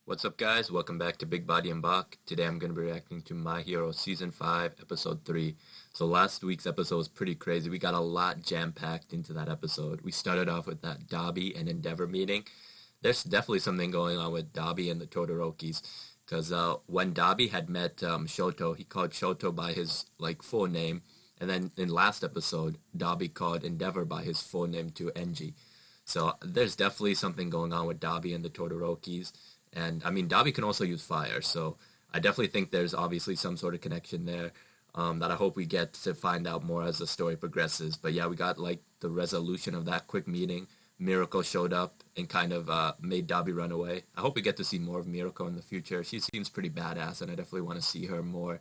What's up, guys? Welcome back to Big Body and Bach. Today I'm going to be reacting to My Hero Season 5, Episode 3. So last week's episode was pretty crazy. We got a lot jam-packed into that episode. We started off with that Dabi and Endeavor meeting. There's definitely something going on with Dabi and the Todorokis. Because when Dabi had met Shoto, he called Shoto by his full name. And then in last episode, Dabi called Endeavor by his full name to Enji. So there's definitely something going on with Dabi and the Todorokis. And I mean, Dabi can also use fire, so I definitely think there's obviously some sort of connection there that I hope we get to find out more as the story progresses. But yeah, we got the resolution of that quick meeting. Miracle showed up and kind of made Dabi run away. I hope we get to see more of Miracle in the future. She seems pretty badass, and I definitely want to see her more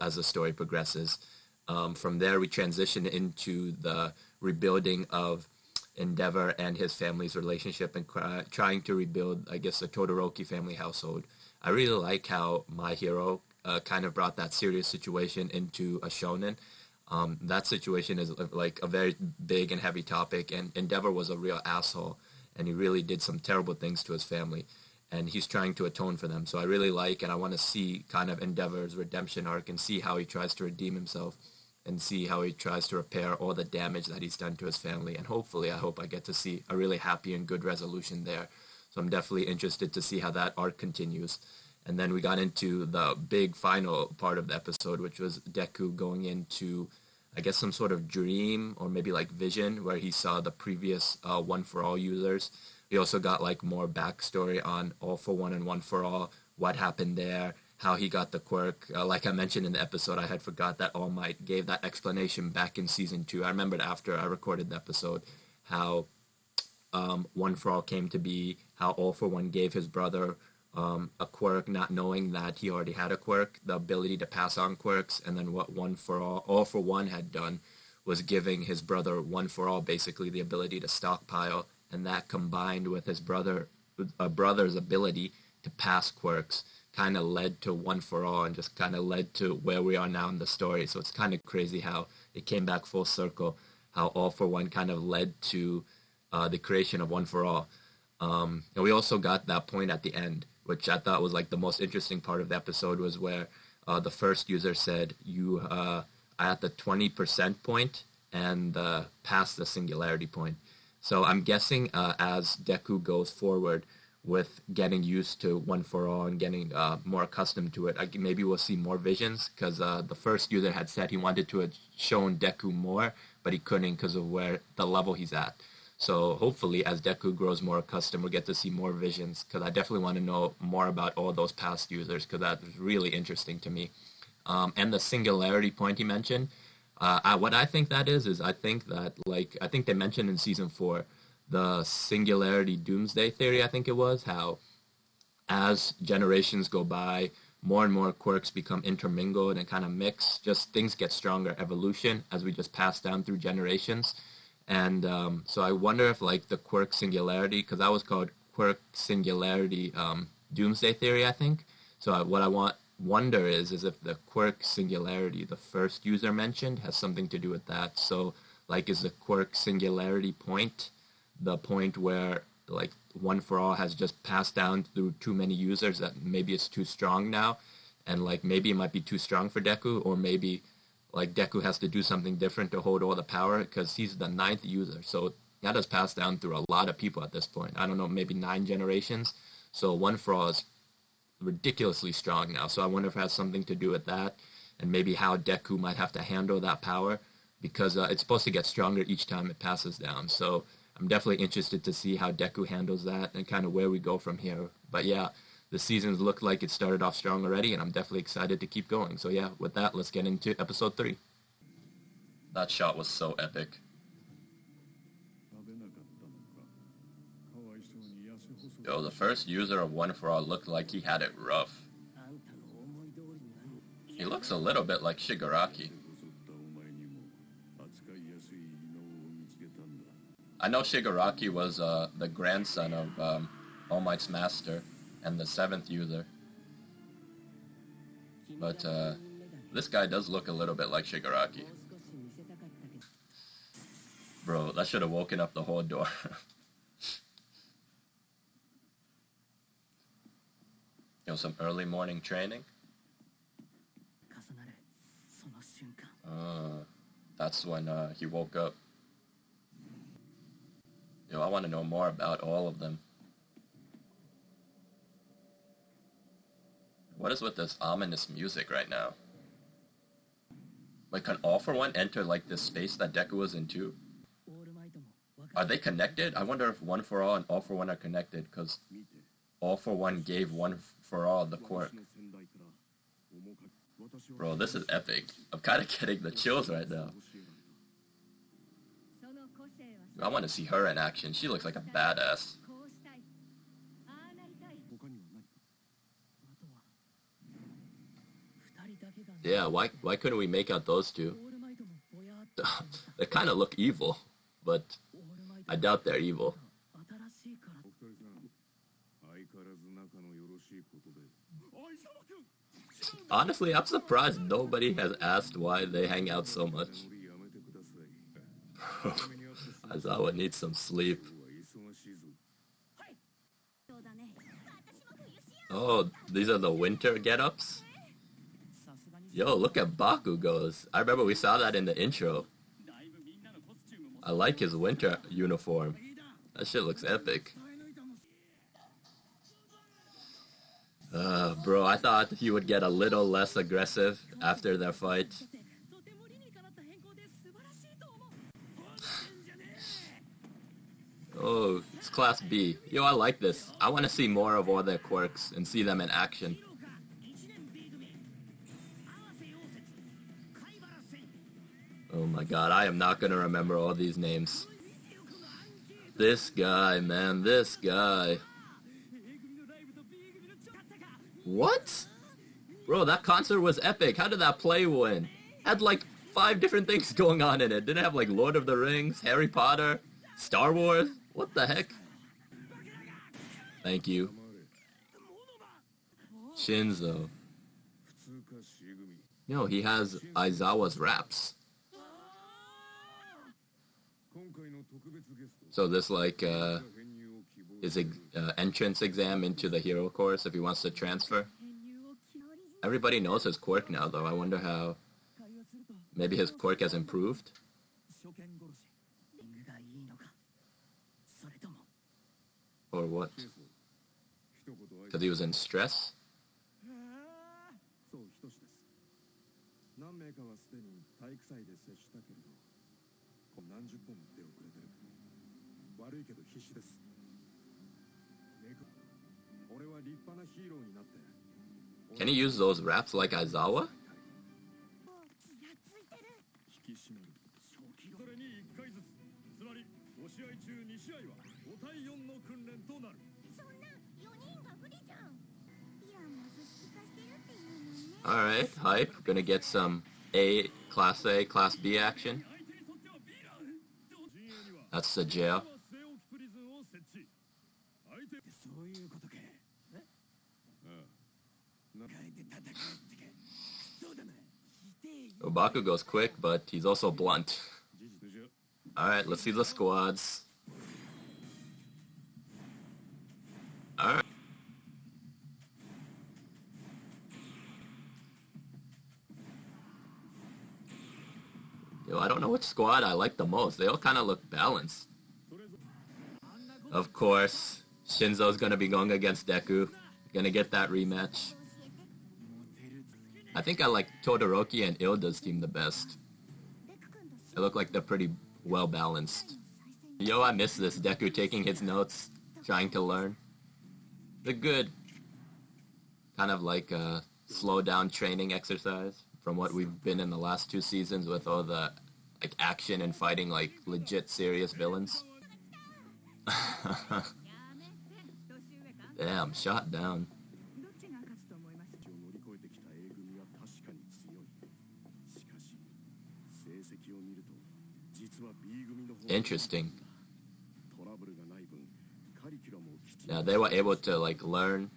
as the story progresses. From there, we transition into the rebuilding of Endeavor and his family's relationship and trying to rebuild, I guess, the Todoroki family household. I really like how My Hero kind of brought that serious situation into a shonen. That situation is like a very big and heavy topic, and Endeavor was a real asshole, and he really did some terrible things to his family, and he's trying to atone for them. So I really like, and I want to see kind of Endeavor's redemption arc and see how he tries to redeem himself and see how he tries to repair all the damage that he's done to his family. And hopefully, I hope I get to see a really happy and good resolution there. So I'm definitely interested to see how that arc continues. And then we got into the big final part of the episode, which was Deku going into, I guess, some sort of dream or maybe vision where he saw the previous One For All users. We also got more backstory on All For One and One For All, what happened there, how he got the quirk. Like I mentioned in the episode, I had forgot that All Might gave that explanation back in Season 2. I remembered after I recorded the episode how One For All came to be, how All For One gave his brother a quirk, not knowing that he already had a quirk, the ability to pass on quirks, and then what All For One had done was giving his brother One For All basically the ability to stockpile, and that combined with his brother's ability to pass quirks kind of led to One For All and just kind of led to where we are now in the story. So it's kind of crazy how it came back full circle, how All For One kind of led to the creation of One For All. And we also got that point at the end, which I thought was the most interesting part of the episode, was where the first user said, you are at the 20% point and past the singularity point. So I'm guessing as Deku goes forward with getting used to One For All and getting more accustomed to it, maybe we'll see more visions, because the first user had said he wanted to have shown Deku more, but he couldn't because of where the level he's at. So hopefully as Deku grows more accustomed, we'll get to see more visions, because I definitely want to know more about all those past users, because that is really interesting to me. And the singularity point he mentioned, what I think that is I think that, I think they mentioned in Season 4, the singularity doomsday theory, I think it was, how as generations go by, more and more quirks become intermingled and kind of mix, just things get stronger, evolution, as we just pass down through generations. And so I wonder if the quirk singularity, because that was called quirk singularity doomsday theory, I think. So what I wonder is if the quirk singularity the first user mentioned has something to do with that. So is the quirk singularity point the point where One For All has just passed down through too many users that maybe it's too strong now, and maybe it might be too strong for Deku, or maybe Deku has to do something different to hold all the power, because he's the 9th user, so that has passed down through a lot of people at this point. I don't know, maybe 9 generations. So One For All is ridiculously strong now, so I wonder if it has something to do with that, and maybe how Deku might have to handle that power, because it's supposed to get stronger each time it passes down. So I'm definitely interested to see how Deku handles that and kind of where we go from here. But yeah, the seasons look like it started off strong already, and I'm definitely excited to keep going. So yeah, with that, let's get into episode 3. That shot was so epic. Yo, the first user of One For All looked like he had it rough. He looks a little bit like Shigaraki. I know Shigaraki was the grandson of All Might's master and the 7th user. But this guy does look a little bit like Shigaraki. Bro, that should have woken up the whole door. Some early morning training. That's when he woke up. I want to know more about all of them. What is with this ominous music right now? Like, can All For One enter, like, this space that Deku was in too? Are they connected? I wonder if One For All and All For One are connected, because All For One gave One For All the quirk. Bro, this is epic. I'm kind of getting the chills right now. I want to see her in action. She looks like a badass. Yeah, why couldn't we make out those two? They kind of look evil, but I doubt they're evil. Honestly, I'm surprised nobody has asked why they hang out so much. Aizawa needs some sleep. Oh, these are the winter get-ups? Yo, look at Bakugo's. I remember we saw that in the intro. I like his winter uniform. That shit looks epic. Bro, I thought he would get a little less aggressive after their fight. Oh, it's Class B. Yo, I like this. I want to see more of all their quirks and see them in action. Oh my god, I am not gonna remember all these names. This guy, man, this guy. What? Bro, that concert was epic. How did that play win? Had like 5 different things going on in it. Didn't it have like Lord of the Rings, Harry Potter, Star Wars? What the heck? Thank you. Shinzo. Yo, he has Aizawa's raps. So this like his entrance exam into the hero course if he wants to transfer. Everybody knows his quirk now though. I wonder how maybe his quirk has improved. Or what? Because he was in stress? Can he use those raps like Aizawa? Alright, hype. Gonna get some Class A, Class B action. That's the jail. Obaku goes quick, but he's also blunt. Alright, let's see the squads. Alright. Yo, I don't know which squad I like the most. They all kind of look balanced. Of course, Shinzo's gonna be going against Deku. Gonna get that rematch. I think I like Todoroki and Ilda's team the best. They look like they're pretty well balanced. Yo, I miss this. Deku taking his notes, trying to learn. They're good. Kind of like a slow down training exercise from what we've been in the last 2 seasons with all the like action and fighting like legit serious villains. Damn, shot down. Interesting. Yeah, they were able to like learn.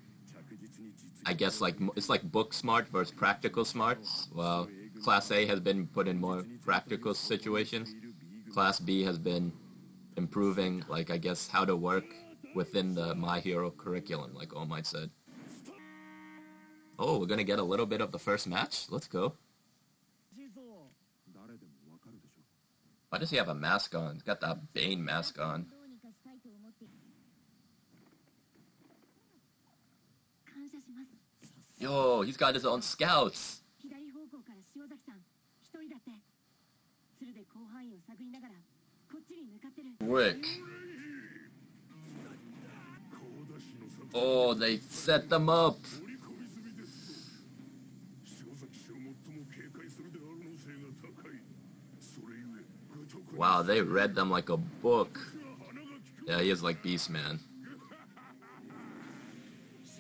I guess like it's like book smart versus practical smarts. Well, Class A has been put in more practical situations. Class B has been improving, like I guess how to work within the My Hero curriculum, like All Might said. Oh, we're gonna get a little bit of the first match? Let's go. Why does he have a mask on? He's got that Bane mask on. Yo, he's got his own scouts. Quick. Oh, they set them up. Wow, they read them like a book. Yeah, he is like Beastman.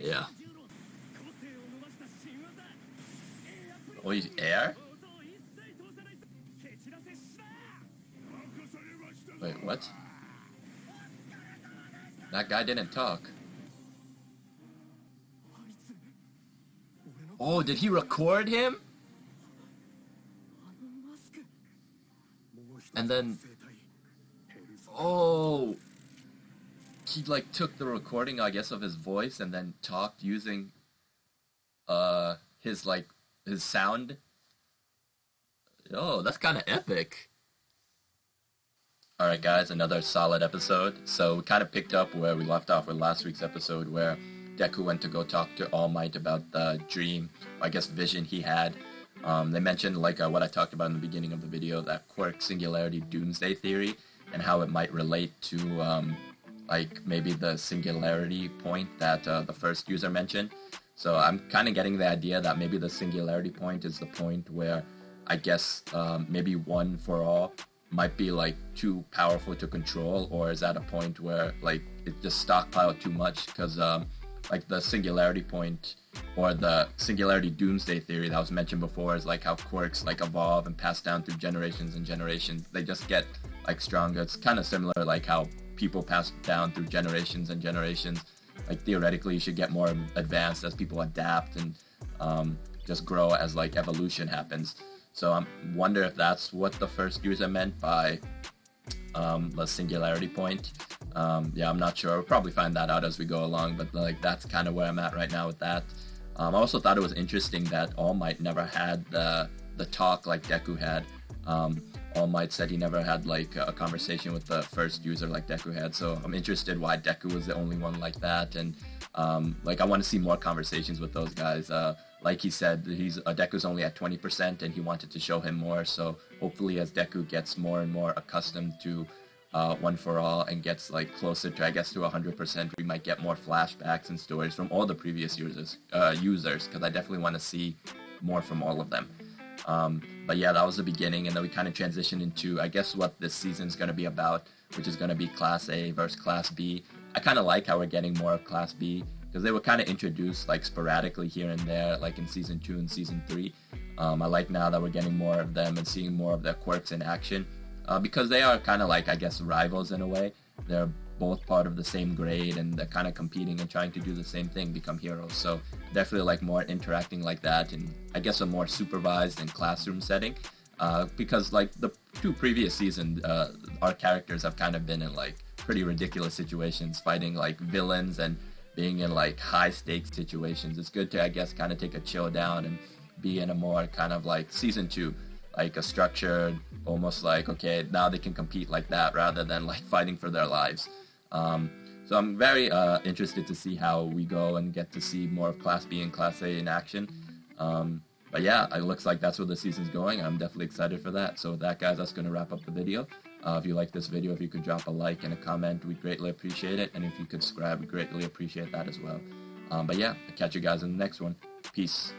Yeah. Oh, he's air? Wait, what? That guy didn't talk. Oh, did he record him? And then... Oh! He, like, took the recording, I guess, of his voice and then talked using, his sound. Oh, that's kind of epic. Alright guys, another solid episode. So we kind of picked up where we left off with last week's episode where Deku went to go talk to All Might about the dream, I guess vision he had. They mentioned, like what I talked about in the beginning of the video, that Quark Singularity Doomsday Theory and how it might relate to, like, maybe the singularity point that the first user mentioned. So I'm kind of getting the idea that maybe the singularity point is the point where, I guess, maybe one for all might be, like, too powerful to control, or is at a point where, like, it just stockpiled too much, because, like, the singularity point, or the singularity doomsday theory that was mentioned before is, like, how quirks, like, evolve and pass down through generations and generations. They just get, like, stronger. It's kind of similar, like, how people pass down through generations and generations. Like, theoretically, you should get more advanced as people adapt and just grow as, like, evolution happens. So I wonder if that's what the first user meant by the singularity point. Yeah, I'm not sure. We'll probably find that out as we go along, but, like, that's kind of where I'm at right now with that. I also thought it was interesting that All Might never had the talk like Deku had. All Might said he never had, like, a conversation with the first user like Deku had, so I'm interested why Deku was the only one like that, and like, I want to see more conversations with those guys. Like he said, Deku's only at 20%, and he wanted to show him more, so hopefully as Deku gets more and more accustomed to One for All and gets, like, closer to, I guess, to 100%, we might get more flashbacks and stories from all the previous users, because I definitely want to see more from all of them. But yeah, that was the beginning, and then we kind of transitioned into, I guess, what this season's going to be about, which is going to be Class A versus Class B. I kind of like how we're getting more of Class B, because they were kind of introduced, like, sporadically here and there, like in Season 2 and Season 3. I like now that we're getting more of them and seeing more of their quirks in action, because they are kind of, like, I guess, rivals in a way. They're both part of the same grade, and they're kind of competing and trying to do the same thing, become heroes. So definitely, like, more interacting like that, and I guess a more supervised and classroom setting, because, like, the two previous seasons, our characters have kind of been in, like, pretty ridiculous situations, fighting, like, villains and being in, like, high stakes situations. It's good to, I guess, kind of take a chill down and be in a more kind of, like, Season 2, like a structured, almost like, okay, now they can compete like that rather than, like, fighting for their lives. So I'm very interested to see how we go and get to see more of Class B and Class A in action. But yeah, it looks like that's where the season's going. I'm definitely excited for that. So with that, guys, that's going to wrap up the video. If you like this video, if you could drop a like and a comment, we'd greatly appreciate it. And if you could subscribe, we'd greatly appreciate that as well. But yeah, I'll catch you guys in the next one. Peace.